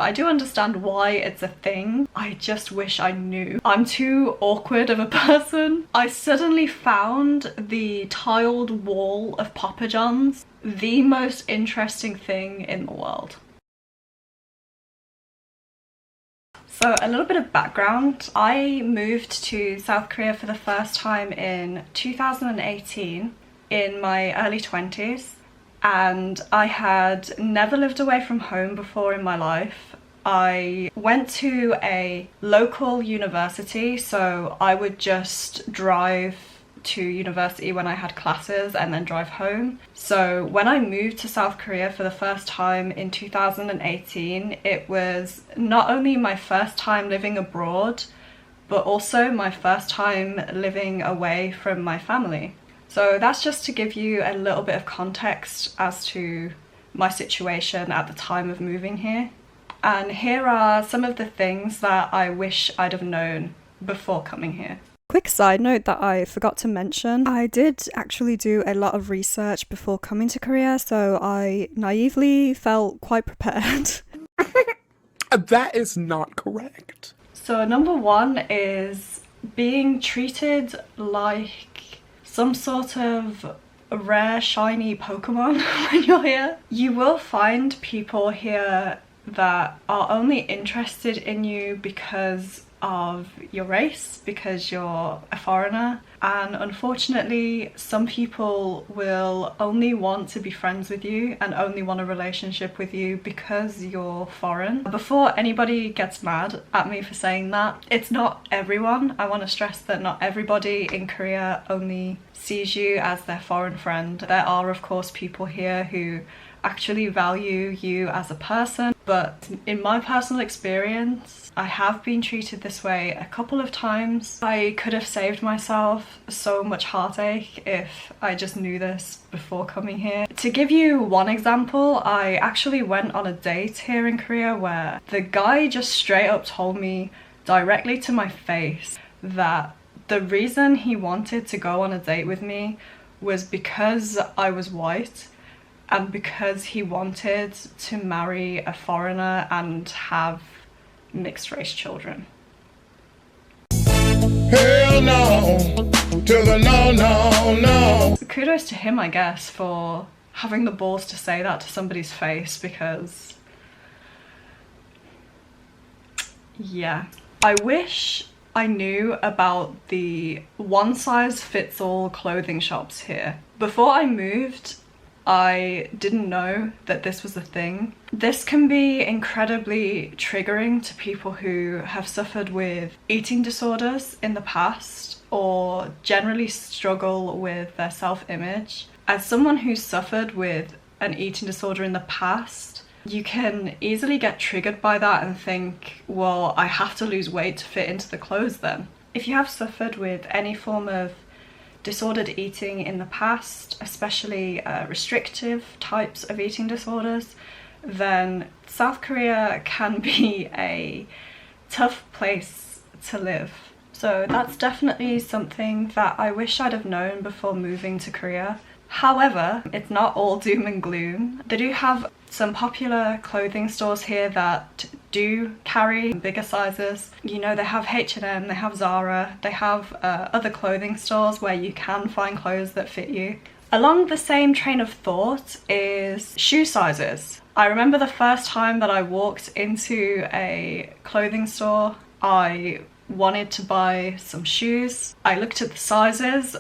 I do understand why it's a thing. I just wish I knew. I'm too awkward of a person. I suddenly found the tiled wall of Papa John's the most interesting thing in the world. So a little bit of background. I moved to South Korea for the first time in 2018 in my early 20s, and I had never lived away from home before in my life. I went to a local university, so I would just drive to university when I had classes and then drive home. So when I moved to South Korea for the first time in 2018, it was not only my first time living abroad, but also my first time living away from my family. So that's just to give you a little bit of context as to my situation at the time of moving here. And here are some of the things that I wish I'd have known before coming here. Quick side note that I forgot to mention, I did actually do a lot of research before coming to Korea, so I naively felt quite prepared. That is not correct. So number one is being treated like some sort of rare shiny Pokemon when you're here. You will find people here that are only interested in you because of your race, because you're a foreigner, and unfortunately some people will only want to be friends with you and only want a relationship with you because you're foreign. Before anybody gets mad at me for saying that, it's not everyone. I want to stress that not everybody in Korea only sees you as their foreign friend. There are of course people here who actually value you as a person, but in my personal experience I have been treated this way a couple of times. I could have saved myself so much heartache if I just knew this before coming here. To give you one example, I actually went on a date here in Korea where the guy just straight up told me directly to my face that the reason he wanted to go on a date with me was because I was white and because he wanted to marry a foreigner and have mixed race children. Hell no, to the no, no, no. Kudos to him, I guess, for having the balls to say that to somebody's face, because yeah. I wish I knew about the one-size-fits-all clothing shops here. Before I moved, I didn't know that this was a thing. This can be incredibly triggering to people who have suffered with eating disorders in the past or generally struggle with their self-image. As someone who's suffered with an eating disorder in the past, you can easily get triggered by that and think, well, I have to lose weight to fit into the clothes then. If you have suffered with any form of disordered eating in the past, especially restrictive types of eating disorders, then South Korea can be a tough place to live. So that's definitely something that I wish I'd have known before moving to Korea. However, it's not all doom and gloom. They do have some popular clothing stores here that do carry bigger sizes. You know, they have H&M, they have Zara, they have other clothing stores where you can find clothes that fit you. Along the same train of thought is shoe sizes. I remember the first time that I walked into a clothing store, I wanted to buy some shoes. I looked at the sizes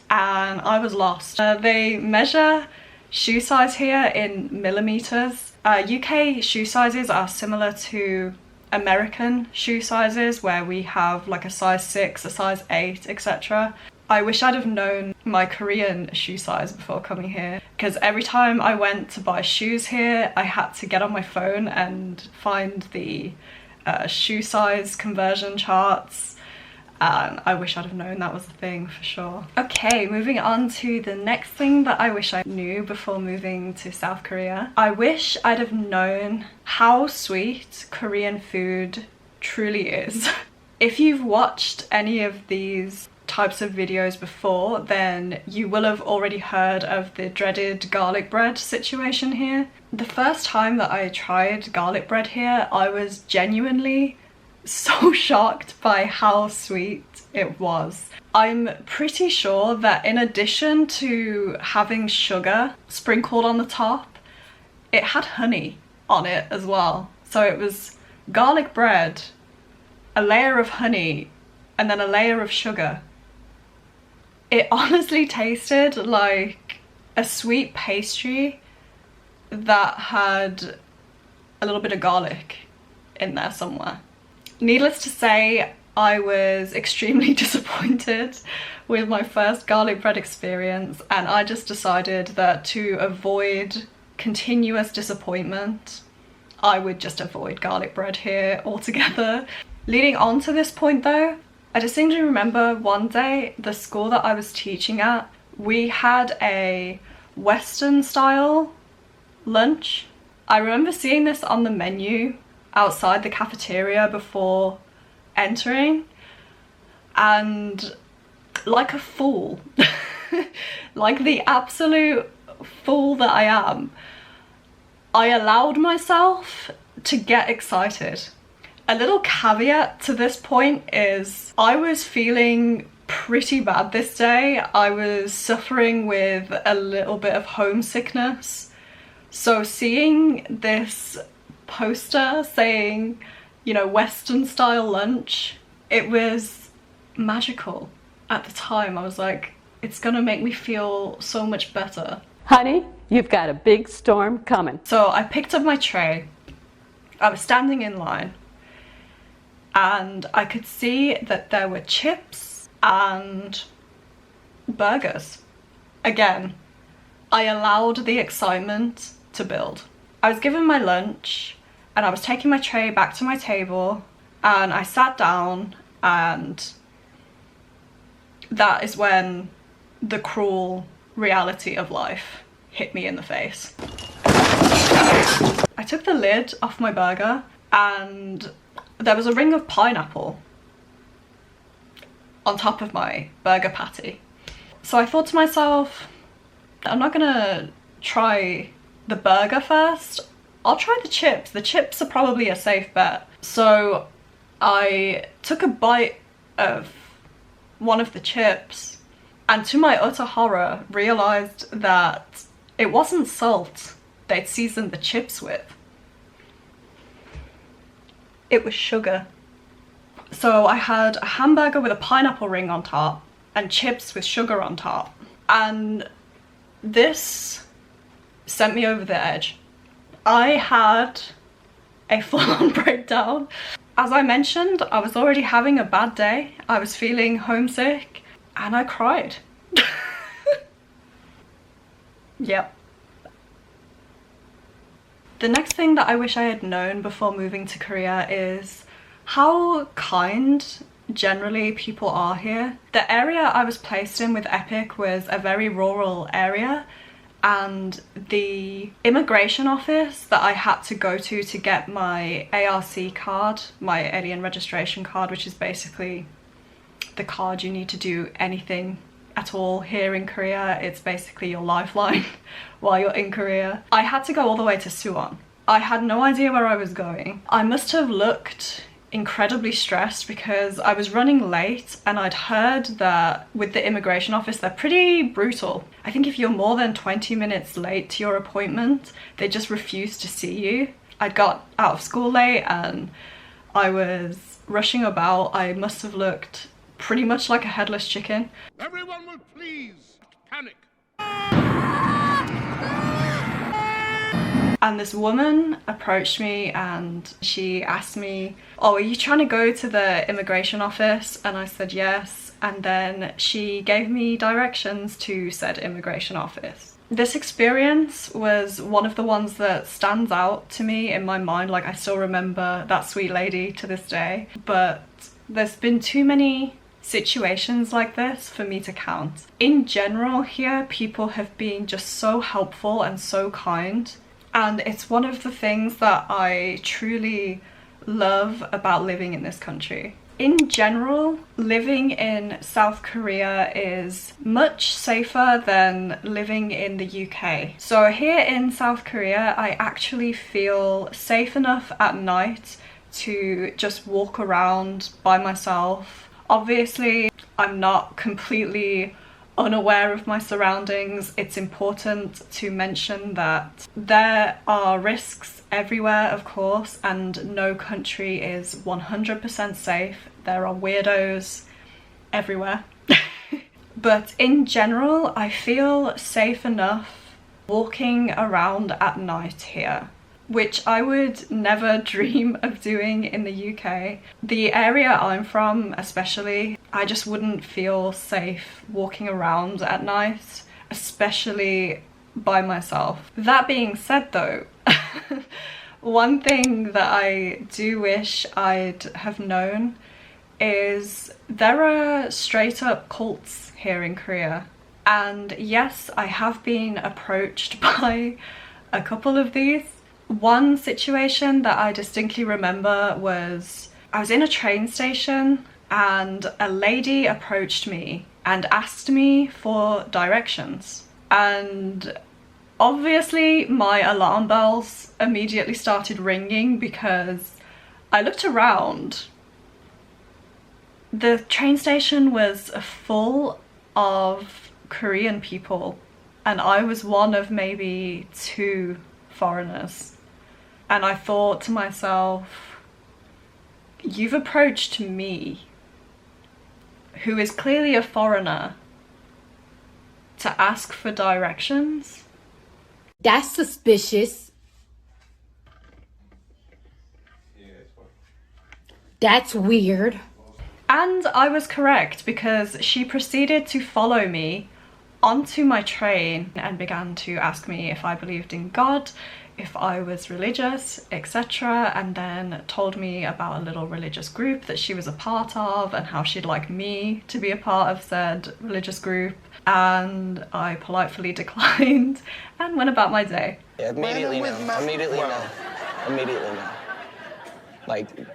and I was lost. They measure shoe size here in millimeters. UK shoe sizes are similar to American shoe sizes where we have like a size 6, a size 8, etc. I wish I'd have known my Korean shoe size before coming here, because every time I went to buy shoes here I had to get on my phone and find the shoe size conversion charts, and I wish I'd have known that was a thing for sure. Okay, moving on to the next thing that I wish I knew before moving to South Korea. I wish I'd have known how sweet Korean food truly is. If you've watched any of these types of videos before, then you will have already heard of the dreaded garlic bread situation here. The first time that I tried garlic bread here, I was genuinely so shocked by how sweet it was. I'm pretty sure that in addition to having sugar sprinkled on the top, it had honey on it as well. So it was garlic bread, a layer of honey, and then a layer of sugar. It honestly tasted like a sweet pastry that had a little bit of garlic in there somewhere. Needless to say, I was extremely disappointed with my first garlic bread experience, and I just decided that to avoid continuous disappointment, I would just avoid garlic bread here altogether. Leading on to this point though, I distinctly remember one day, the school that I was teaching at, we had a Western style lunch. I remember seeing this on the menu outside the cafeteria before entering, and like a fool, like the absolute fool that I am, I allowed myself to get excited. A little caveat to this point is I was feeling pretty bad this day. I was suffering with a little bit of homesickness. So seeing this poster saying, you know, Western style lunch, it was magical at the time. I was like, it's gonna make me feel so much better. Honey, you've got a big storm coming. So I picked up my tray. I was standing in line and I could see that there were chips and burgers. Again, I allowed the excitement to build. I was given my lunch and I was taking my tray back to my table, and I sat down, and that is when the cruel reality of life hit me in the face. I took the lid off my burger and there was a ring of pineapple on top of my burger patty. So I thought to myself, I'm not gonna try the burger first. I'll try the chips. The chips are probably a safe bet. So I took a bite of one of the chips and to my utter horror realised that it wasn't salt they'd seasoned the chips with. It was sugar. So I had a hamburger with a pineapple ring on top and chips with sugar on top. And this sent me over the edge. I had a full-on breakdown. As I mentioned, I was already having a bad day. I was feeling homesick and I cried. Yep. The next thing that I wish I had known before moving to Korea is how kind generally people are here. The area I was placed in with Epik was a very rural area, and the immigration office that I had to go to get my ARC card, my alien registration card, which is basically the card you need to do anything at all here in Korea. It's basically your lifeline while you're in Korea. I had to go all the way to Suwon. I had no idea where I was going. I must have looked incredibly stressed because I was running late, and I'd heard that with the immigration office they're pretty brutal. I think if you're more than 20 minutes late to your appointment, they just refuse to see you. I'd got out of school late and I was rushing about. I must have looked pretty much like a headless chicken. Everyone will please panic. And this woman approached me and she asked me, oh, are you trying to go to the immigration office? And I said yes. And then she gave me directions to said immigration office. This experience was one of the ones that stands out to me in my mind. Like, I still remember that sweet lady to this day. But there's been too many situations like this for me to count. In general here, people have been just so helpful and so kind. And it's one of the things that I truly love about living in this country. In general, living in South Korea is much safer than living in the UK. So here in South Korea, I actually feel safe enough at night to just walk around by myself. Obviously, I'm not completely unaware of my surroundings. It's important to mention that there are risks everywhere, of course, and no country is 100% safe. There are weirdos everywhere. But in general, I feel safe enough walking around at night here, which I would never dream of doing in the UK. The area I'm from especially, I just wouldn't feel safe walking around at night, especially by myself. That being said though, one thing that I do wish I'd have known is there are straight up cults here in Korea. And yes, I have been approached by a couple of these. One situation that I distinctly remember was I was in a train station and a lady approached me and asked me for directions. And obviously my alarm bells immediately started ringing because I looked around. The train station was full of Korean people and I was one of maybe 2 foreigners. And I thought to myself, you've approached me, who is clearly a foreigner, to ask for directions? That's suspicious. That's weird. And I was correct, because she proceeded to follow me onto my train and began to ask me if I believed in God, if I was religious, etc. And then told me about a little religious group that she was a part of and how she'd like me to be a part of said religious group. And I politely declined and went about my day. Yeah, immediately no. Immediately no. Immediately no.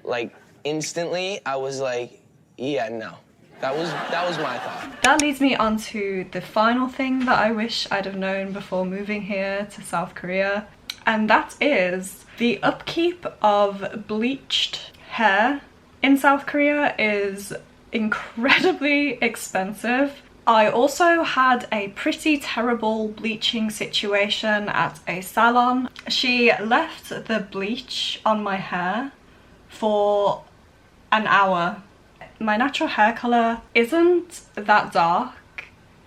Like instantly, I was like, yeah, no. That was my thought. That leads me on to the final thing that I wish I'd have known before moving here to South Korea. And that is the upkeep of bleached hair in South Korea is incredibly expensive. I also had a pretty terrible bleaching situation at a salon. She left the bleach on my hair for an hour. My natural hair colour isn't that dark,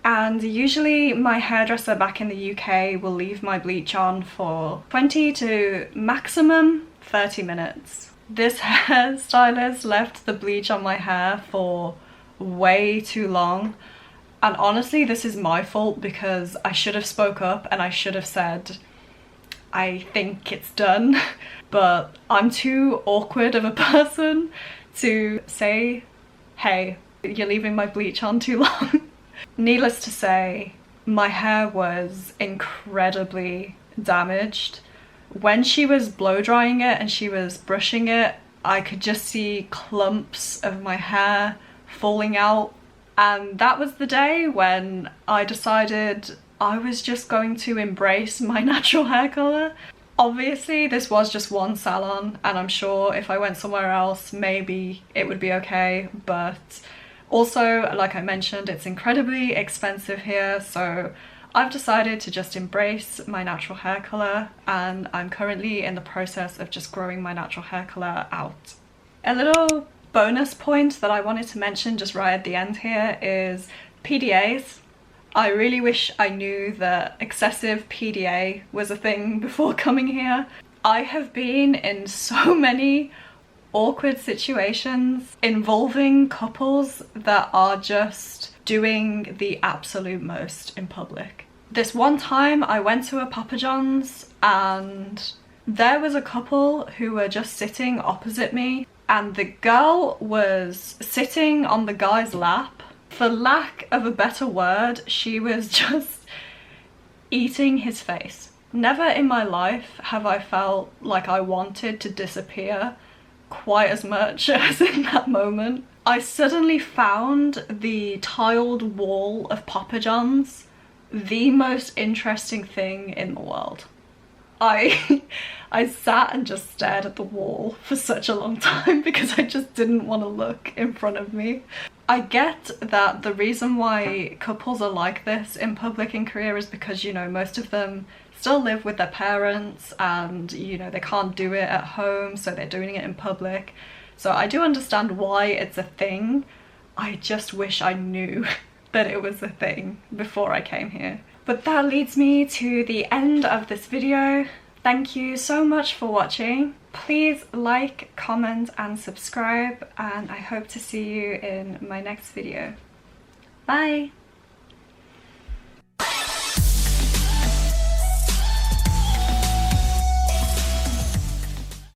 and usually my hairdresser back in the UK will leave my bleach on for 20 to maximum 30 minutes. This hairstylist left the bleach on my hair for way too long, and honestly this is my fault because I should have spoke up and I should have said, I think it's done, but I'm too awkward of a person to say, hey, you're leaving my bleach on too long. Needless to say, my hair was incredibly damaged. When she was blow drying it and she was brushing it, I could just see clumps of my hair falling out. And that was the day when I decided I was just going to embrace my natural hair colour. Obviously, this was just one salon, and I'm sure if I went somewhere else, maybe it would be okay, but also, like I mentioned, it's incredibly expensive here, so I've decided to just embrace my natural hair colour, and I'm currently in the process of just growing my natural hair colour out. A little bonus point that I wanted to mention just right at the end here is PDAs. I really wish I knew that excessive PDA was a thing before coming here. I have been in so many awkward situations involving couples that are just doing the absolute most in public. This one time I went to a Papa John's and there was a couple who were just sitting opposite me, and the girl was sitting on the guy's lap. For lack of a better word, she was just eating his face. Never in my life have I felt like I wanted to disappear quite as much as in that moment. I suddenly found the tiled wall of Papa John's the most interesting thing in the world. I sat and just stared at the wall for such a long time because I just didn't want to look in front of me. I get that the reason why couples are like this in public in Korea is because, you know, most of them still live with their parents and, you know, they can't do it at home, so they're doing it in public. So I do understand why it's a thing. I just wish I knew that it was a thing before I came here. But that leads me to the end of this video. Thank you so much for watching. Please like, comment and subscribe, and I hope to see you in my next video. Bye!